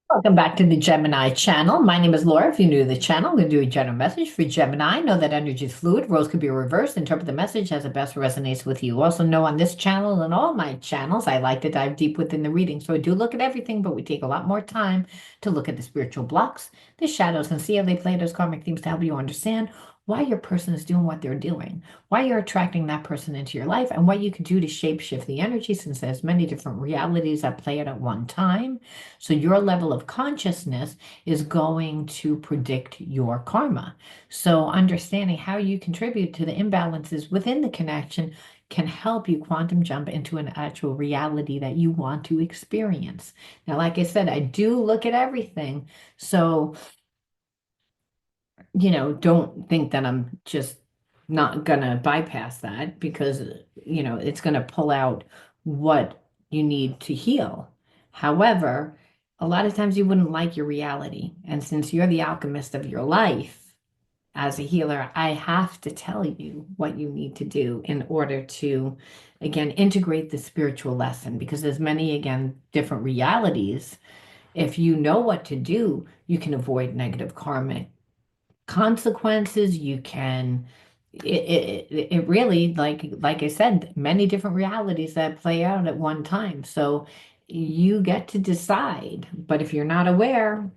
Welcome back to the Gemini channel. My name is Laura. If you're new to the channel, I'm going to do a general message for Gemini. Know that energy is fluid. Roles could be reversed. Interpret the message as it best resonates with you. Also know on this channel and all my channels, I like to dive deep within the reading. So I do look at everything, but we take a lot more time to look at the spiritual blocks, the shadows, and see how they play those karmic themes to help you understand why your person is doing what they're doing, why you're attracting that person into your life, and what you can do to shape shift the energy since there's many different realities that play out at one time. So your level of consciousness is going to predict your karma. So understanding how you contribute to the imbalances within the connection can help you quantum jump into an actual reality that you want to experience. Now, like I said, I do look at everything. So, don't think that I'm just not gonna bypass that because, it's gonna pull out what you need to heal. However, a lot of times you wouldn't like your reality. And since you're the alchemist of your life as a healer, I have to tell you what you need to do in order to, again, integrate the spiritual lesson because there's many, again, different realities. If you know what to do, you can avoid negative karmic consequences. You can it really, like I said, many different realities that play out at one time. So you get to decide. But if you're not aware,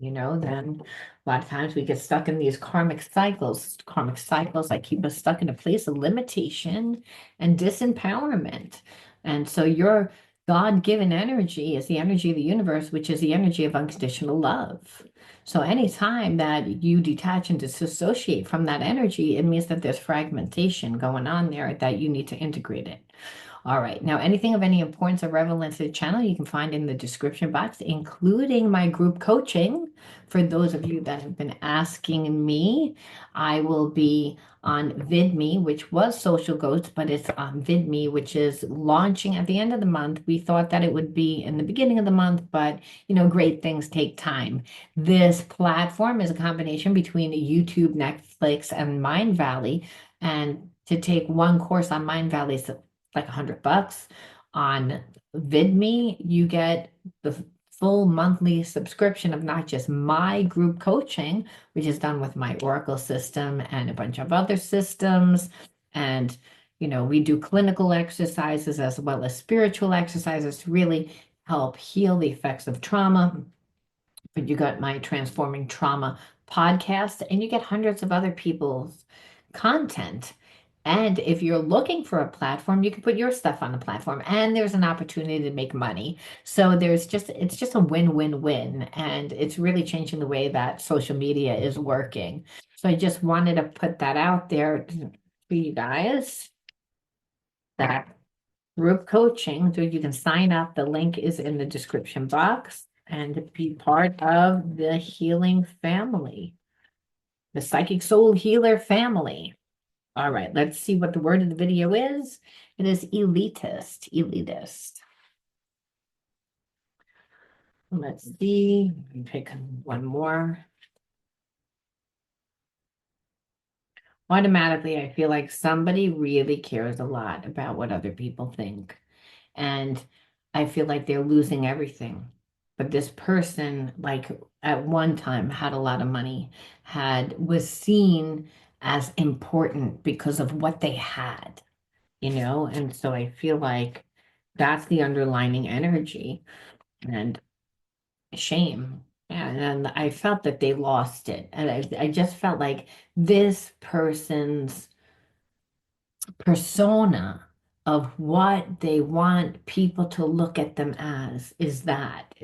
then a lot of times we get stuck in these karmic cycles that keep us stuck in a place of limitation and disempowerment. And so your God-given energy is the energy of the universe, which is the energy of unconditional love. So anytime that you detach and disassociate from that energy, it means that there's fragmentation going on there that you need to integrate it. All right. Now, anything of any importance or relevance to the channel, you can find in the description box, including my group coaching. For those of you that have been asking me, I will be on Vidme, which was Social Ghost, but it's on Vidme, which is launching at the end of the month. We thought that it would be in the beginning of the month, but great things take time. This platform is a combination between YouTube, Netflix, and Mind Valley. And to take one course on Mind Valley is like $100. On Vidme, you get the full monthly subscription of not just my group coaching, which is done with my Oracle system and a bunch of other systems. And, we do clinical exercises as well as spiritual exercises to really help heal the effects of trauma. But you got my Transforming Trauma podcast, and you get hundreds of other people's content. And if you're looking for a platform, you can put your stuff on the platform, and there's an opportunity to make money. So it's just a win-win-win, and it's really changing the way that social media is working. So I just wanted to put that out there for you guys. That group coaching, so you can sign up. The link is in the description box and be part of the healing family, the Psychic Soul Healer family. All right, let's see what the word of the video is. It is elitist, elitist. Let's see, pick one more. Automatically, I feel like somebody really cares a lot about what other people think. And I feel like they're losing everything. But this person, like at one time, had a lot of money, was seen as important because of what they had, And so I feel like that's the underlining energy and shame. And I felt that they lost it. And I just felt like this person's persona of what they want people to look at them as is that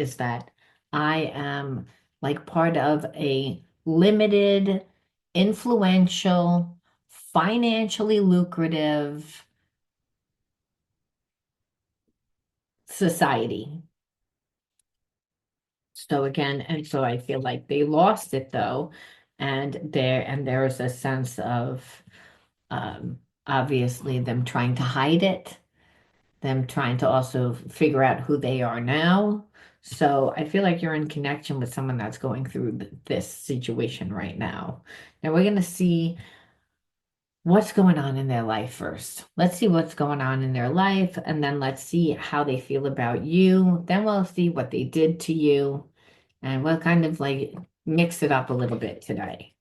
I am like part of a limited, influential, financially lucrative society. So again, and so I feel like they lost it though, and there's a sense of obviously them trying to hide it, them trying to also figure out who they are now. So I feel like you're in connection with someone that's going through this situation right now. Now we're going to see what's going on in their life first. Let's see what's going on in their life, and then let's see how they feel about you. Then we'll see what they did to you, and we'll kind of like mix it up a little bit today.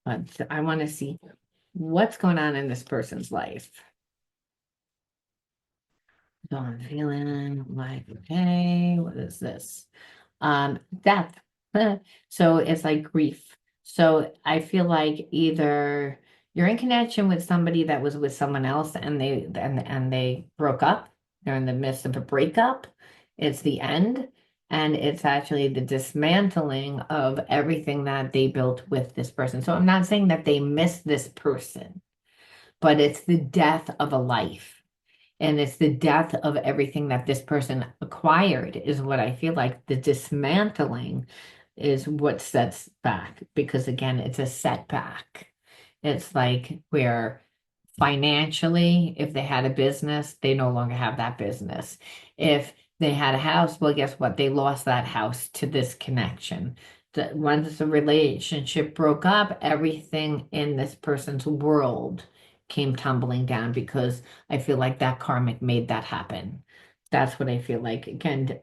But I want to see what's going on in this person's life. So I'm feeling like, okay, what is this? Death. So it's like grief. So I feel like either you're in connection with somebody that was with someone else and they broke up. They're in the midst of a breakup. It's the end. And it's actually the dismantling of everything that they built with this person. So I'm not saying that they miss this person, but it's the death of a life. And it's the death of everything that this person acquired, is what I feel like. The dismantling is what sets back, because again, it's a setback. It's like where financially, if they had a business, they no longer have that business. If they had a house, well, guess what? They lost that house to this connection. Once the relationship broke up, everything in this person's world came tumbling down, because I feel like that karmic made that happen. That's what I feel like. Again,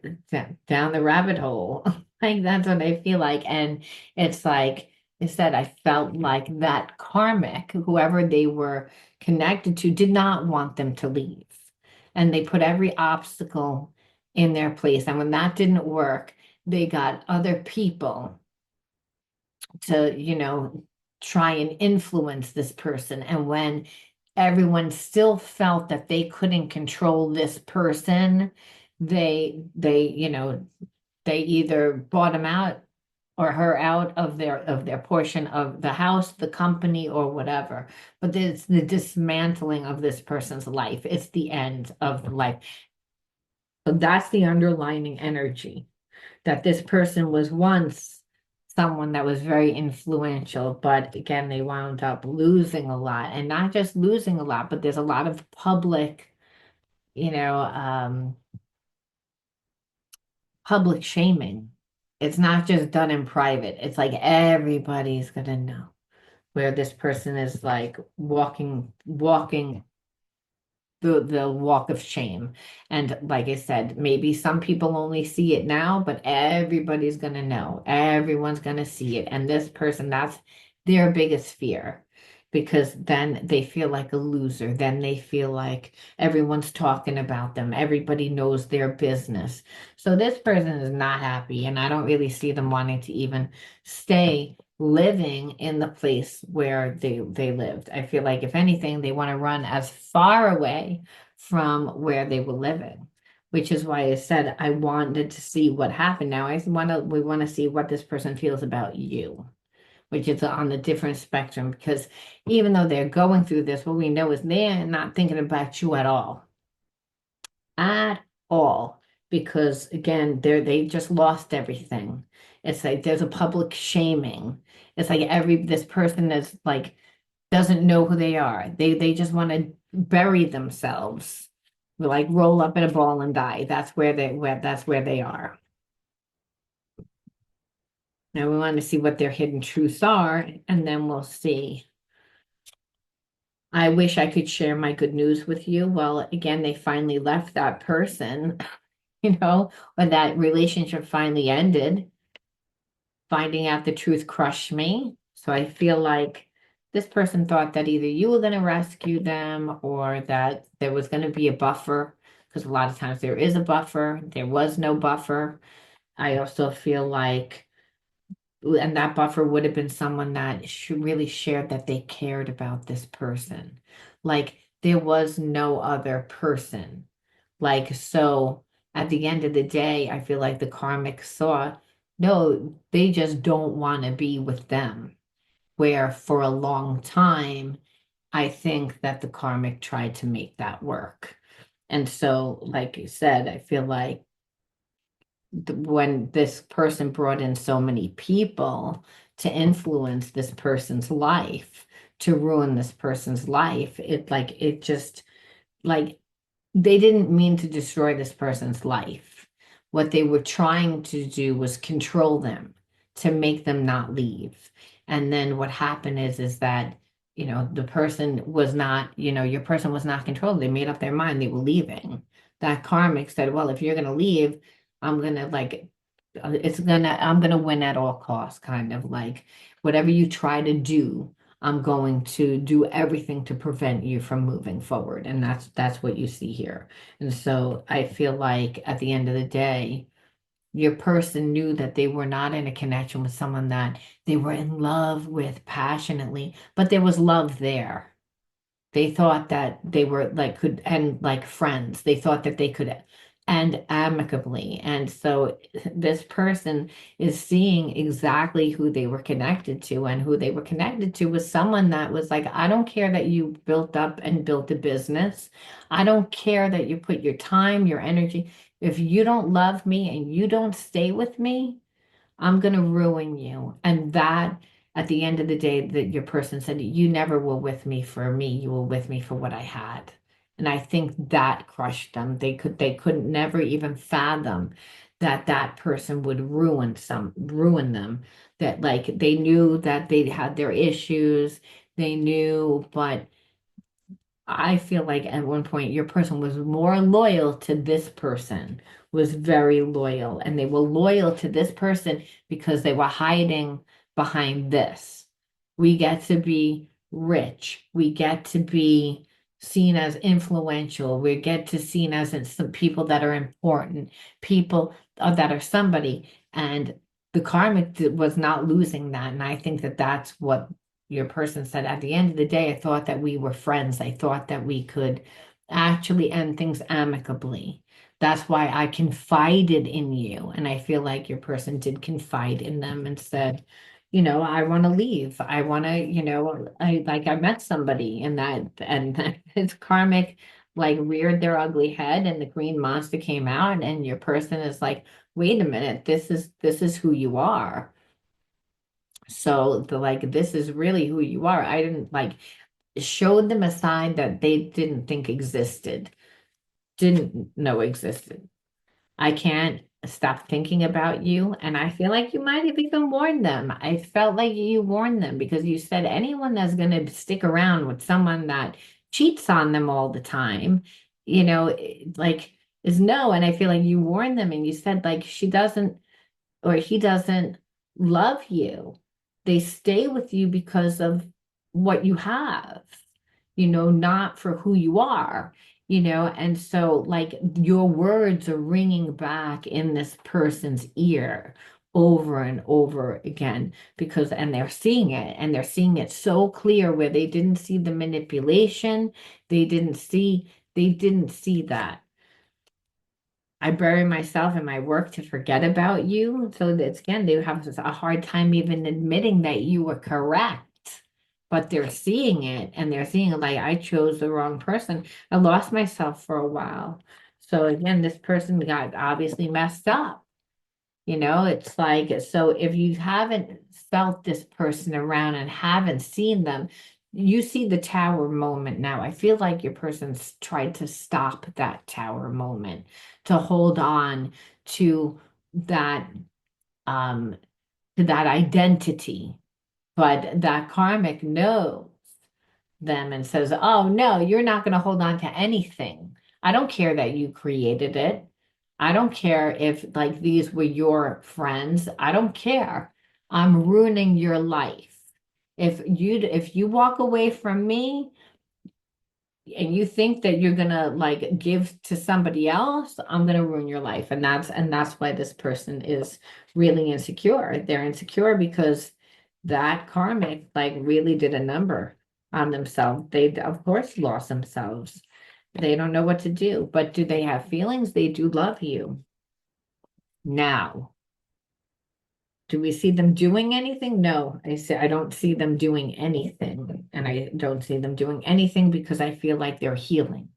down the rabbit hole. Like that's what I feel like. And it's like instead, I felt like that karmic, whoever they were connected to, did not want them to leave. And they put every obstacle in their place. And when that didn't work, they got other people to, try and influence this person. And when everyone still felt that they couldn't control this person, they either bought him out or her out of their portion of the house, the company, or whatever. But it's the dismantling of this person's life. It's the end of the life. So that's the underlining energy, that this person was once someone that was very influential, but again, they wound up losing a lot, and not just losing a lot, but there's a lot of public, you know, public shaming. It's not just done in private. It's like everybody's gonna know where this person is like walking the walk of shame. And like I said, maybe some people only see it now, but everybody's gonna know. Everyone's gonna see it. And this person, that's their biggest fear. Because then they feel like a loser. Then they feel like everyone's talking about them. Everybody knows their business. So this person is not happy, and I don't really see them wanting to even stay living in the place where they lived. I feel like if anything, they want to run as far away from where they were living, which is why I said I wanted to see what happened. Now we want to see what this person feels about you, which is on the different spectrum, because even though they're going through this, what we know is they're not thinking about you at all. At all. Because again, they just lost everything. It's like there's a public shaming. It's like this person is like doesn't know who they are. They just want to bury themselves. Like roll up in a ball and die. That's where they are. Now we want to see what their hidden truths are, and then we'll see. I wish I could share my good news with you. Well, again, they finally left that person, or that relationship finally ended. Finding out the truth crushed me. So I feel like this person thought that either you were going to rescue them or that there was going to be a buffer, because a lot of times there is a buffer. There was no buffer. I also feel like, and that buffer would have been someone that really shared that they cared about this person. Like there was no other person. Like, so at the end of the day, I feel like the karmic saw, no, they just don't want to be with them. Where for a long time, I think that the karmic tried to make that work. And so, like you said, I feel like when this person brought in so many people to influence this person's life, to ruin this person's life, it just like they didn't mean to destroy this person's life. What they were trying to do was control them, to make them not leave. And then what happened is that, the person was not, your person was not controlled. They made up their mind, they were leaving. That karmic said, well, if you're gonna leave, I'm gonna like I'm gonna win at all costs, kind of like whatever you try to do, I'm going to do everything to prevent you from moving forward. And that's what you see here. And so I feel like at the end of the day, your person knew that they were not in a connection with someone that they were in love with passionately, but there was love there. They thought that they were like could end like friends. They thought that they could end amicably. And so this person is seeing exactly who they were connected to, and who they were connected to was someone that was like, I don't care that you built up and built a business. I don't care that you put your time, your energy. If you don't love me and you don't stay with me, I'm going to ruin you. And that, at the end of the day, that your person said, you never were with me for me. You were with me for what I had. And I think that crushed them. They couldn't never even fathom that that person would ruin them. That like they knew that they had their issues. They knew, but I feel like at one point your person was more loyal to this person, was very loyal, and they were loyal to this person because they were hiding behind this. We get to be rich. We get to be seen as influential. We get to seen as some people that are important, people that are somebody. And the karmic was not losing that. And I think that that's what your person said. At the end of the day, I thought that we were friends. I thought that we could actually end things amicably. That's why I confided in you. And I feel like your person did confide in them and said, I want to leave. I want to, I met somebody, and it's karmic, like reared their ugly head and the green monster came out, and your person is like, wait a minute, this is who you are. So the like this is really who you are. I didn't like showed them a side that they didn't think existed, didn't know existed. I can't stop thinking about you. And I feel like you might have even warned them. I felt like you warned them because you said anyone that's going to stick around with someone that cheats on them all the time, like is no. And I feel like you warned them and you said like she doesn't or he doesn't love you. They stay with you because of what you have, not for who you are, and so like your words are ringing back in this person's ear over and over again because and they're seeing it so clear where they didn't see the manipulation, they didn't see that. I bury myself in my work to forget about you. So that's again, they have a hard time even admitting that you were correct. But they're seeing it and they're seeing like I chose the wrong person. I lost myself for a while. So again, this person got obviously messed up. It's like, so if you haven't felt this person around and haven't seen them, you see the tower moment now. I feel like your person's tried to stop that tower moment, to hold on to that, um, to that identity. But that karmic knows them and says, oh, no, you're not going to hold on to anything. I don't care that you created it. I don't care if like these were your friends. I don't care. I'm ruining your life. If you walk away from me and you think that you're gonna like give to somebody else, I'm gonna ruin your life. And that's why this person is really insecure. They're insecure because that karmic like really did a number on themselves. They of course lost themselves. They don't know what to do. But do they have feelings? They do love you. Now, do we see them doing anything? No, I don't see them doing anything. And I don't see them doing anything because I feel like they're healing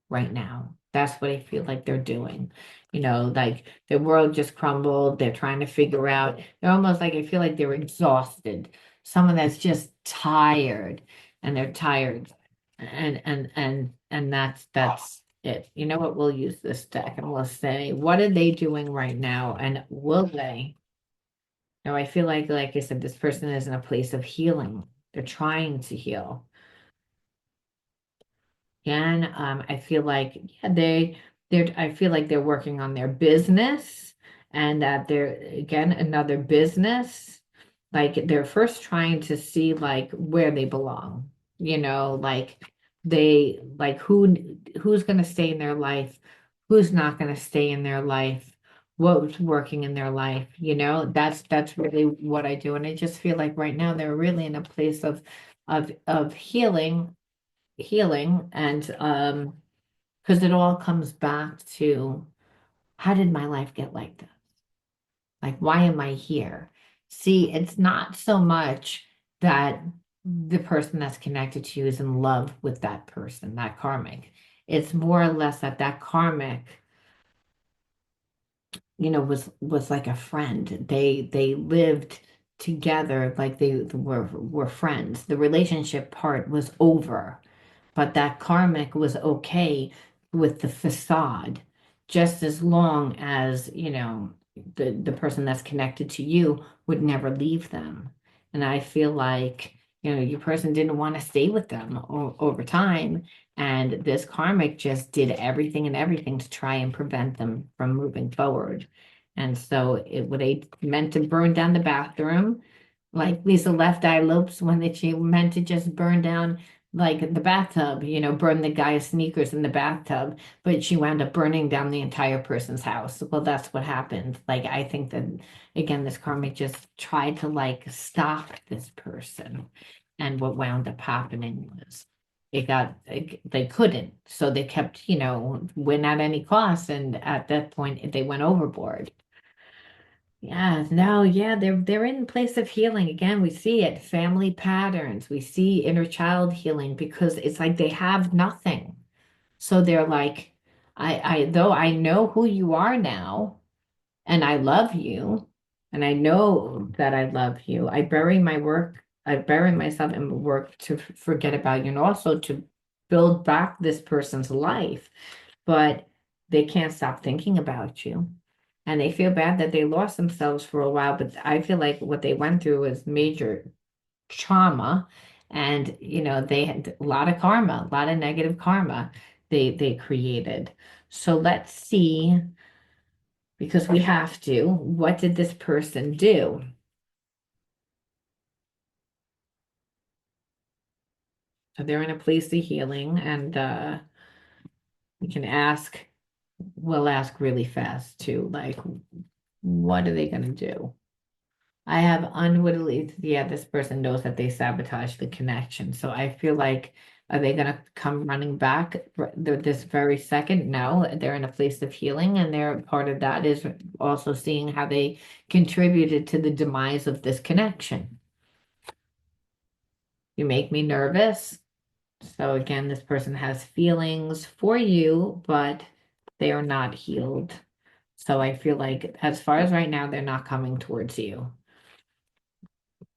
right now. That's what I feel like they're doing. Like the world just crumbled. They're trying to figure out. They're almost like I feel like they're exhausted. Someone that's just tired, and they're tired, and that's it. You know what? We'll use this deck and we'll say, what are they doing right now, and will they? Now I feel like I said, this person is in a place of healing. They're trying to heal. And I feel like yeah, I feel like they're working on their business and that they're again another business. Like they're first trying to see like where they belong, like they like who's gonna stay in their life, who's not gonna stay in their life, what's working in their life, that's really what I do. And I just feel like right now they're really in a place of healing and because it all comes back to how did my life get like this? Like why am I here? See, it's not so much that the person that's connected to you is in love with that person, that karmic. It's more or less that that karmic, was like a friend. They lived together like they were friends. The relationship part was over, but that karmic was okay with the facade, just as long as, the person that's connected to you would never leave them. And I feel like, your person didn't want to stay with them over time. And this karmic just did everything and everything to try and prevent them from moving forward. And so it would they meant to burn down the bathroom, like Lisa Left Eye Lopes when she meant to just burn down like the bathtub, burn the guy's sneakers in the bathtub, but she wound up burning down the entire person's house. Well, that's what happened. Like I think that again, this karmic just tried to like stop this person. And what wound up happening was they couldn't. So they kept, win at any cost. And at that point they went overboard. Yeah, no, yeah, they're in a place of healing. Again, we see it, family patterns. We see inner child healing because it's like they have nothing. So they're like, though I know who you are now, and I love you, and I know that I love you. I bury myself in work to forget about you and also to build back this person's life, but they can't stop thinking about you. And they feel bad that they lost themselves for a while, but I feel like what they went through was major trauma. And, they had a lot of karma, a lot of negative karma they created. So let's see, because we have to, what did this person do? So they're in a place of healing, and we can ask, we'll ask really fast too, like, what are they going to do? I have unwittingly, yeah, this person knows that they sabotage the connection. So I feel like, are they going to come running back this very second? No, they're in a place of healing. And they're part of that is also seeing how they contributed to the demise of this connection. You make me nervous. So again, this person has feelings for you, but they are not healed. So I feel like as far as right now, they're not coming towards you.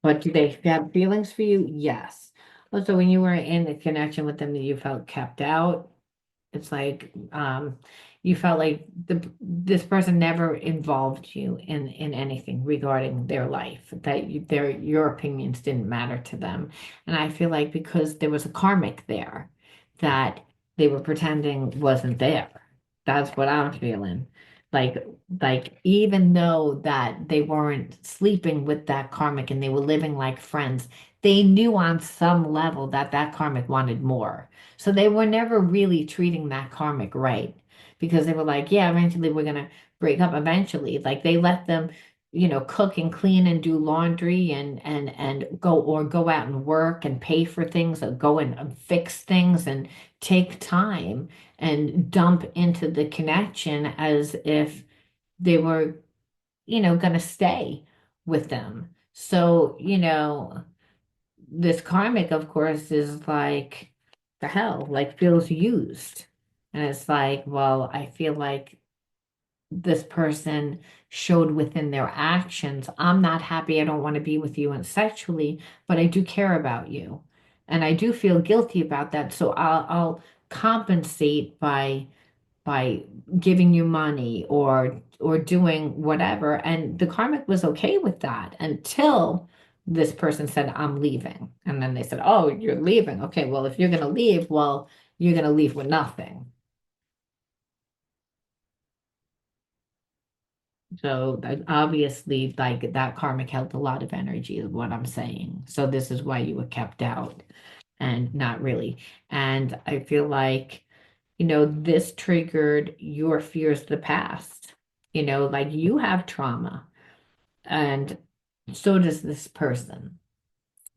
But do they have feelings for you? Yes. Also, when you were in a connection with them, you felt kept out. It's like you felt like this person never involved you in anything regarding their life, that your opinions didn't matter to them. And I feel like because there was a karmic there that they were pretending wasn't there. That's what I'm feeling. Like even though that they weren't sleeping with that karmic and they were living like friends, they knew on some level that that karmic wanted more. So they were never really treating that karmic right because they were like, yeah, eventually we're gonna break up eventually. Like they let them, cook and clean and do laundry and go out and work and pay for things or go and fix things and take time and dump into the connection as if they were, gonna stay with them. So, this karmic, of course, is like the hell, like feels used. And it's like, well, I feel like this person showed within their actions, I'm not happy, I don't want to be with you and sexually, but I do care about you. And I do feel guilty about that. So I'll compensate by giving you money or doing whatever. And the karmic was okay with that until this person said, I'm leaving. And then they said, oh, you're leaving. Okay, well, if you're going to leave, well, you're going to leave with nothing. So that obviously, like that karmic held a lot of energy, is what I'm saying. So this is why you were kept out and not really. And I feel like, this triggered your fears of the past. Like you have trauma, and so does this person.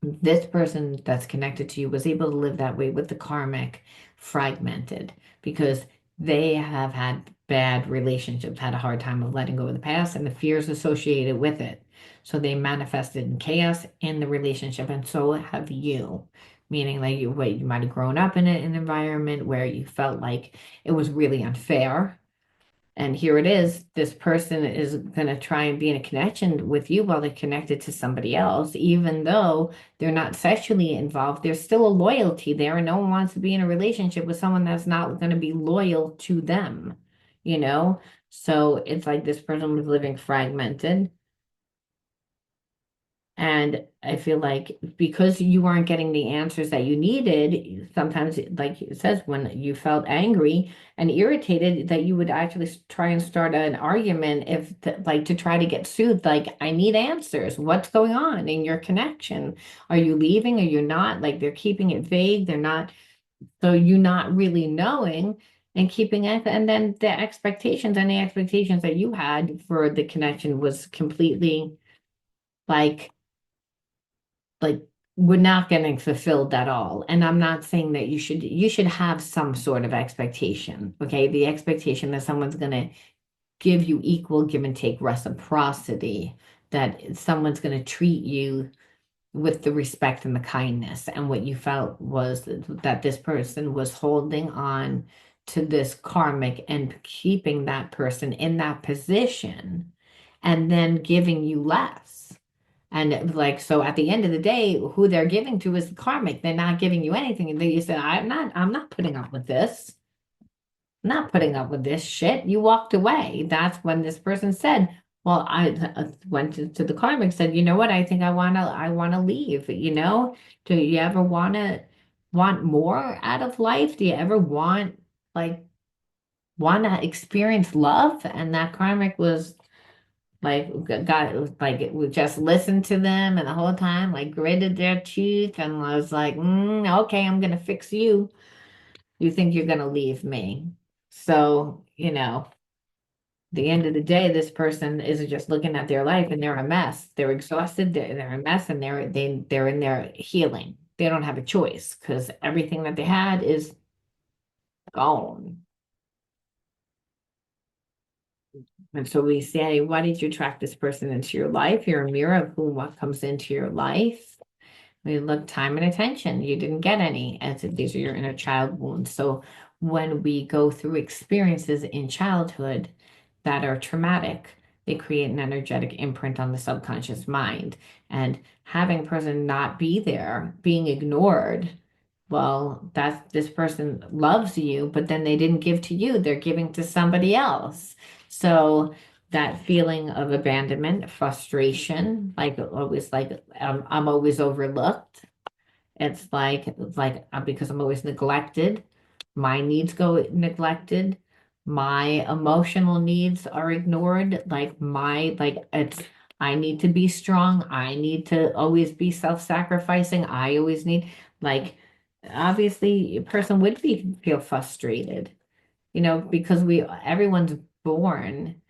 This person that's connected to you was able to live that way with the karmic fragmented because they have had bad relationships, had a hard time of letting go of the past and the fears associated with it. So they manifested in chaos in the relationship, and so have you. Meaning, like you might have grown up in an environment where you felt like it was really unfair, and here it is, this person is going to try and be in a connection with you while they're connected to somebody else, even though they're not sexually involved. There's still a loyalty there, and no one wants to be in a relationship with someone that's not going to be loyal to them, you know? So it's like this person was living fragmented. And I feel like because you weren't getting the answers that you needed, sometimes, like it says, when you felt angry and irritated, that you would actually try and start an argument like to try to get soothed. Like, I need answers. What's going on in your connection? Are you leaving? Are you not? Like, they're keeping it vague. They're not. So you not really knowing and keeping it. And then the expectations that you had for the connection was completely like like we're not getting fulfilled at all. And I'm not saying that you should have some sort of expectation. Okay. The expectation that someone's gonna give you equal give and take reciprocity, that someone's gonna treat you with the respect and the kindness. And what you felt was that this person was holding on to this karmic and keeping that person in that position and then giving you less. And like, so at the end of the day, who they're giving to is the karmic. They're not giving you anything. And then you said, I'm not putting up with this. I'm not putting up with this shit. You walked away. That's when this person said, well, I went to the karmic, said, you know what? I think I wanna leave. Do you ever want more out of life? Do you ever like, want to experience love? And that karmic was like got like it would just listen to them and the whole time like gritted their teeth and was like, okay, I'm gonna fix you. You think you're gonna leave me? So, the end of the day, this person is just looking at their life and they're a mess. They're exhausted, they're a mess, and they're in their healing. They don't have a choice because everything that they had is gone. And so we say, why did you attract this person into your life? You're a mirror of who what comes into your life. We look time and attention. You didn't get any, as if these are your inner child wounds. So when we go through experiences in childhood that are traumatic, they create an energetic imprint on the subconscious mind. And having a person not be there, being ignored, well, that's this person loves you, but then they didn't give to you. They're giving to somebody else. So that feeling of abandonment, frustration, like always like I'm always overlooked. It's like because I'm always neglected, my needs go neglected, my emotional needs are ignored, like it's I need to be strong, I need to always be self-sacrificing, I always need like obviously a person would feel frustrated, because everyone's born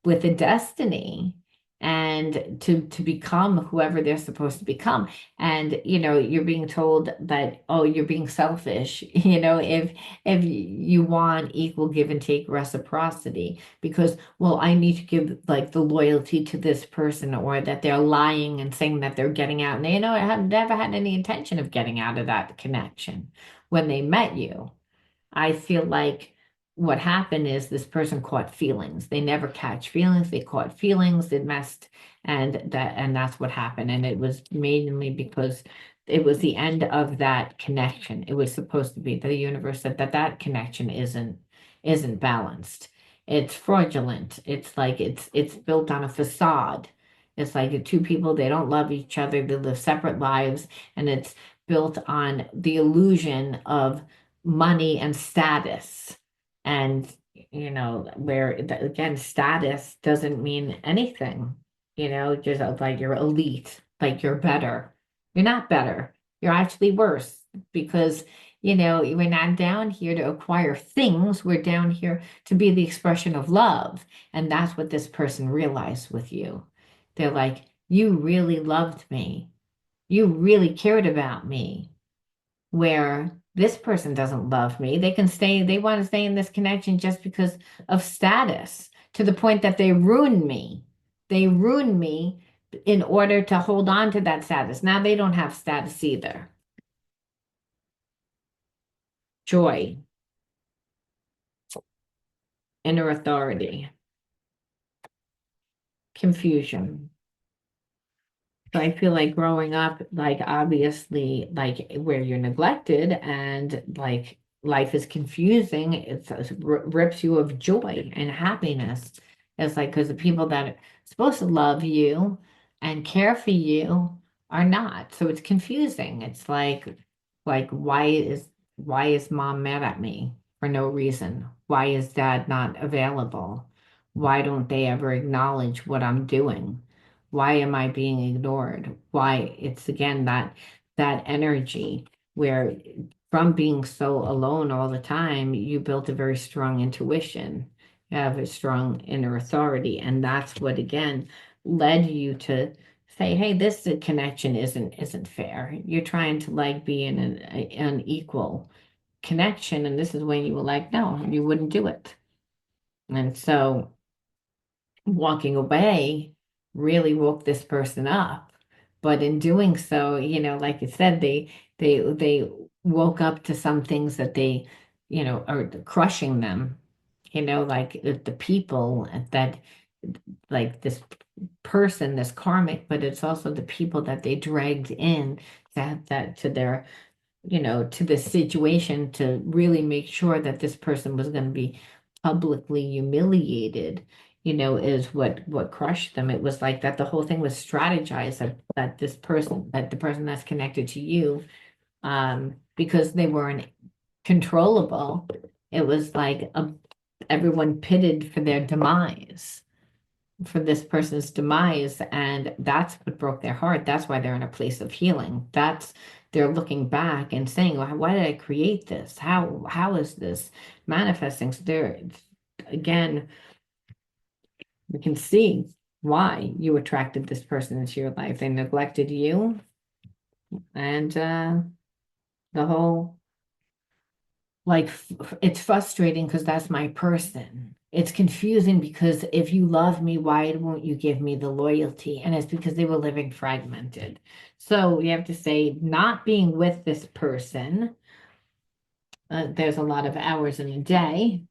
with a destiny and to become whoever they're supposed to become. And you're being told that, oh, you're being selfish, if you want equal give and take reciprocity, because, well, I need to give like the loyalty to this person, or that they're lying and saying that they're getting out, and I have never had any intention of getting out of that connection when they met you. I feel like what happened is this person caught feelings. They never catch feelings. They caught feelings. It messed, and that's what happened. And it was mainly because it was the end of that connection. It was supposed to be the universe said that connection isn't balanced. It's fraudulent. It's like it's built on a facade. It's like the two people, they don't love each other, they live separate lives, and it's built on the illusion of money and status. And, where again, status doesn't mean anything, just like you're elite, like you're better. You're not better. You're actually worse because, we're not down here to acquire things. We're down here to be the expression of love. And that's what this person realized with you. They're like, you really loved me. You really cared about me. Where this person doesn't love me. They want to stay in this connection just because of status, to the point that they ruin me. They ruin me in order to hold on to that status. Now they don't have status either. Joy, inner authority, confusion. So I feel like growing up, like obviously, like where you're neglected and like life is confusing, rips you of joy and happiness. It's like because the people that are supposed to love you and care for you are not. So it's confusing. It's like why is mom mad at me for no reason? Why is dad not available? Why don't they ever acknowledge what I'm doing? Why am I being ignored? Why? It's again that energy where from being so alone all the time, you built a very strong intuition. You have a strong inner authority, and that's what again led you to say, "Hey, this connection isn't fair. You're trying to like be in an equal connection, and this is when you were like, no, you wouldn't do it." And so walking away really woke this person up. But in doing so, like you said, they woke up to some things that they, are crushing them, like the people that like this person, this karmic, but it's also the people that they dragged in that to their to this situation to really make sure that this person was going to be publicly humiliated, is what crushed them. It was like that the whole thing was strategized that this person, that the person that's connected to you, because they weren't controllable, it was like everyone pitted for their demise, for this person's demise, and that's what broke their heart. That's why they're in a place of healing. That's they're looking back and saying, well, why did I create this? How is this manifesting? So there again, we can see why you attracted this person into your life. They neglected you, and the whole like it's frustrating because that's my person. It's confusing because if you love me, why won't you give me the loyalty? And it's because they were living fragmented. So you have to say, not being with this person, there's a lot of hours in a day.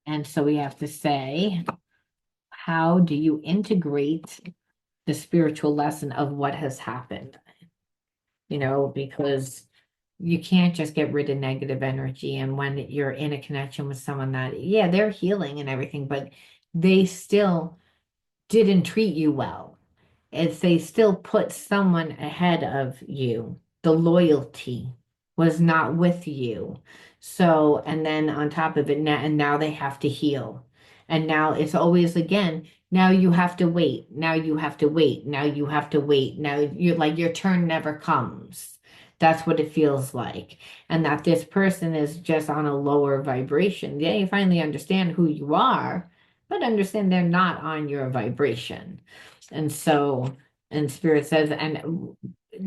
And so we have to say, how do you integrate the spiritual lesson of what has happened? Because you can't just get rid of negative energy. And when you're in a connection with someone that, yeah, they're healing and everything, but they still didn't treat you well. If they still put someone ahead of you, the loyalty was not with you. So, and then on top of it, now they have to heal. And now it's always again, now you have to wait. Now you have to wait. Now you have to wait. Now you're like, your turn never comes. That's what it feels like. And that this person is just on a lower vibration. Yeah, you finally understand who you are, but understand they're not on your vibration. And so, and Spirit says, and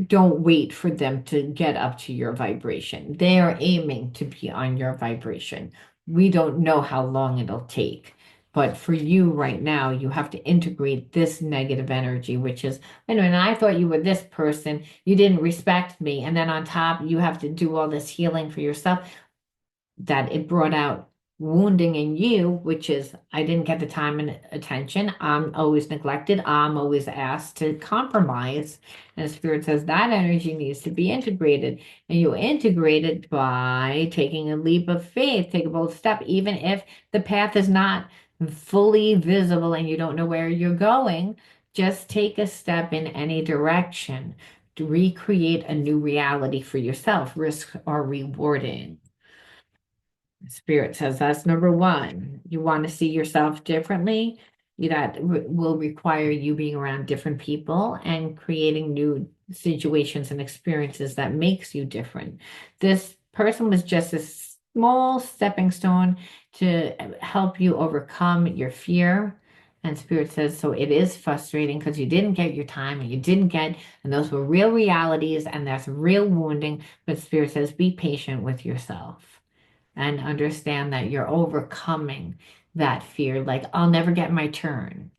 don't wait for them to get up to your vibration. They are aiming to be on your vibration. We don't know how long it'll take. But for you right now, you have to integrate this negative energy, which is, and I thought you were this person, you didn't respect me. And then on top, you have to do all this healing for yourself that it brought out wounding in you, which is I didn't get the time and attention. I'm always neglected. I'm always asked to compromise. And the Spirit says that energy needs to be integrated. And you integrate it by taking a leap of faith, take a bold step, even if the path is not fully visible and you don't know where you're going. just take a step in any direction to recreate a new reality for yourself. Risks are rewarding. Spirit says that's number one. You want to see yourself differently. That will require you being around different people and creating new situations and experiences that makes you different. This person was just a small stepping stone to help you overcome your fear. And Spirit says, so it is frustrating because you didn't get your time and you didn't get, and those were real realities and that's real wounding. But Spirit says, be patient with yourself and understand that you're overcoming that fear. Like, I'll never get my turn.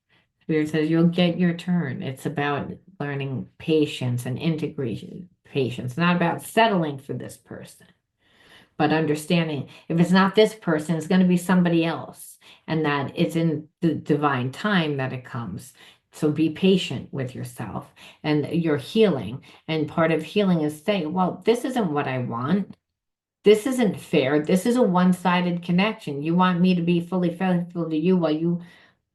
Spirit says you'll get your turn. It's about learning patience and integration, patience, not about settling for this person, but understanding if it's not this person, it's going to be somebody else, and that it's in the divine time that it comes. So be patient with yourself and your healing. And part of healing is saying, well, this isn't what I want. This isn't fair. This is a one-sided connection. You want me to be fully faithful to you while you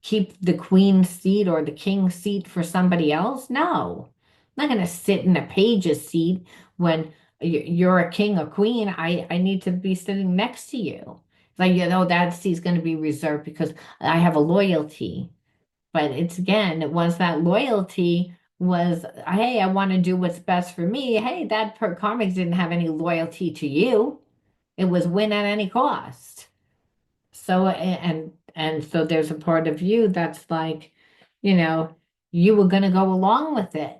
keep the queen seat or the king seat for somebody else? No. I'm not going to sit in a page's seat when you're a king or queen. I need to be sitting next to you. It's like, that seat's going to be reserved because I have a loyalty. But it's again, once that loyalty was, hey, I want to do what's best for me. Hey, that karmic didn't have any loyalty to you. It was win at any cost. So and so there's a part of you that's like, you know, you were going to go along with it.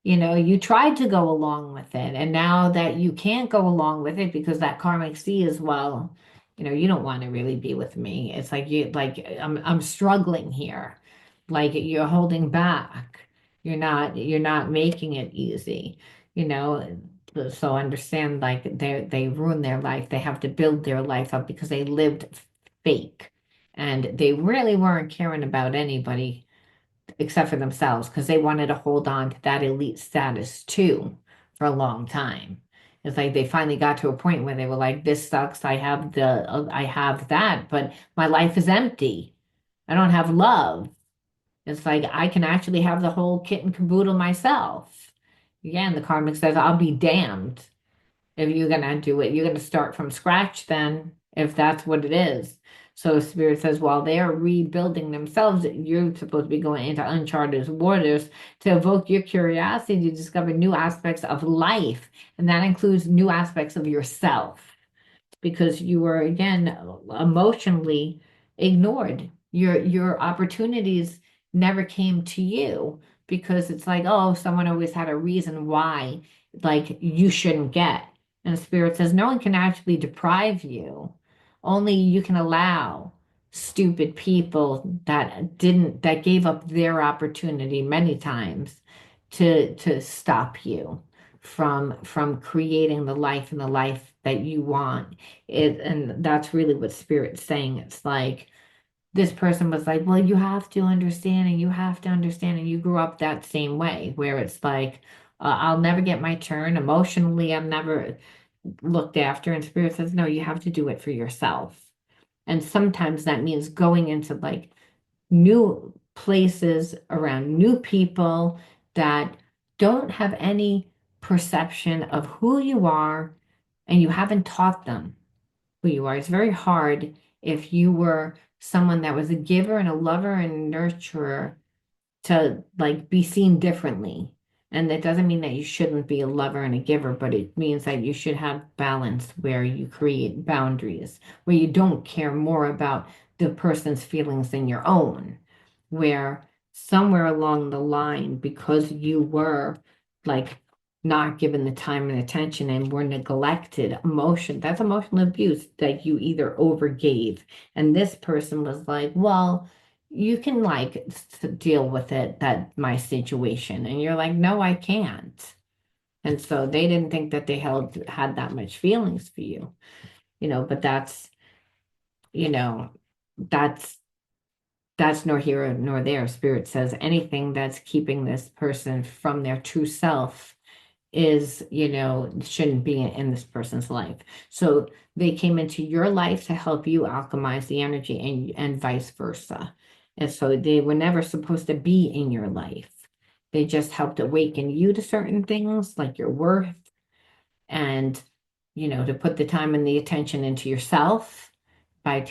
You tried to go along with it, and now that you can't go along with it because that karmic sea is, well, you don't want to really be with me. It's like I'm struggling here. Like you're holding back. You're not making it easy, you know. So understand, like they ruin their life. They have to build their life up because they lived fake, and they really weren't caring about anybody except for themselves because they wanted to hold on to that elite status too for a long time. It's like they finally got to a point where they were like, this sucks. I have that, but my life is empty. I don't have love. It's like I can actually have the whole kit and caboodle myself. Again, the karmic says, I'll be damned if you're gonna do it. You're gonna start from scratch then, if that's what it is. So Spirit says, while they're rebuilding themselves, you're supposed to be going into uncharted waters to evoke your curiosity to discover new aspects of life. And that includes new aspects of yourself because you were again emotionally ignored. Your opportunities never came to you because it's like, oh, someone always had a reason why, like you shouldn't get. And the Spirit says no one can actually deprive you. Only you can allow stupid people that gave up their opportunity many times to stop you from creating the life and the life that you want. And that's really what Spirit's saying. It's like this person was like, well, you have to understand and you have to understand, and you grew up that same way where it's like, I'll never get my turn emotionally. I'm never looked after. And Spirit says, no, you have to do it for yourself. And sometimes that means going into like new places around new people that don't have any perception of who you are, and you haven't taught them who you are. It's very hard if you were someone that was a giver and a lover and a nurturer to like be seen differently. And that doesn't mean that you shouldn't be a lover and a giver, but it means that you should have balance where you create boundaries, where you don't care more about the person's feelings than your own, where somewhere along the line, because you were like not given the time and attention and were neglected, that's emotional abuse that you either overgave. And this person was like, well, you can like deal with it, that my situation. And you're like, no, I can't. And so they didn't think that they had that much feelings for you, but you know, that's nor here nor there. Spirit says anything that's keeping this person from their true self is, shouldn't be in this person's life. So they came into your life to help you alchemize the energy and vice versa. And so they were never supposed to be in your life. They just helped awaken you to certain things like your worth and, to put the time and the attention into yourself by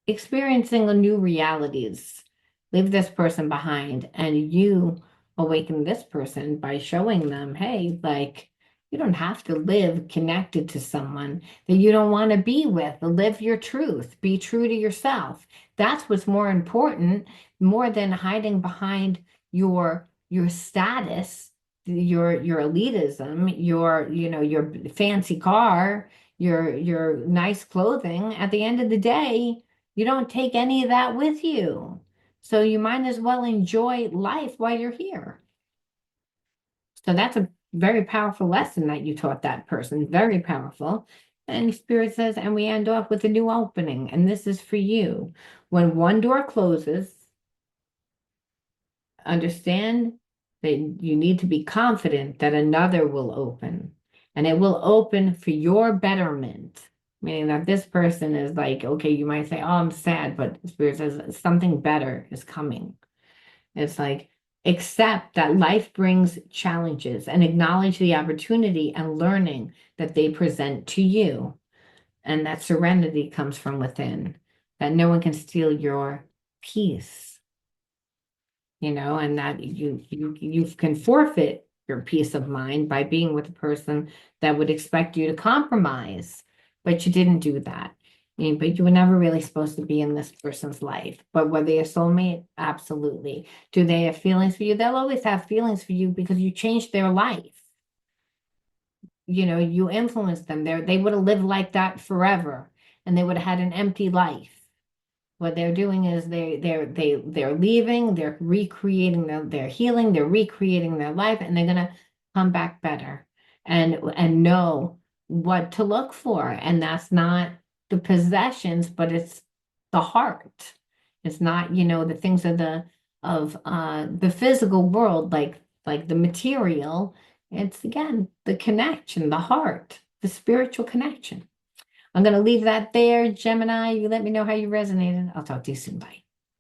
experiencing a new realities. Leave this person behind, and you awaken this person by showing them, hey, like, you don't have to live connected to someone that you don't want to be with. Live your truth. Be true to yourself. That's what's more important, more than hiding behind your status, your elitism, your fancy car, your nice clothing. At the end of the day, you don't take any of that with you. So you might as well enjoy life while you're here. So that's a very powerful lesson that you taught that person. Very powerful. And Spirit says, and we end off with a new opening. And this is for you. When one door closes, understand that you need to be confident that another will open. And it will open for your betterment. Meaning that this person is like, okay, you might say, oh, I'm sad, but Spirit says something better is coming. It's like, accept that life brings challenges and acknowledge the opportunity and learning that they present to you. And that serenity comes from within, that no one can steal your peace, and that you can forfeit your peace of mind by being with a person that would expect you to compromise, but you didn't do that. But you were never really supposed to be in this person's life. But were they a soulmate? Absolutely. Do they have feelings for you? They'll always have feelings for you because you changed their life. You influenced them. They would have lived like that forever, and they would have had an empty life. What they're doing is they're leaving, they're recreating their healing, they're recreating their life, and they're gonna come back better and know what to look for. And that's not the possessions, but it's the heart. It's not, the things of the physical world, like the material. It's again the connection, the heart, the spiritual connection. I'm going to leave that there, Gemini. You let me know how you resonated. I'll talk to you soon. Bye.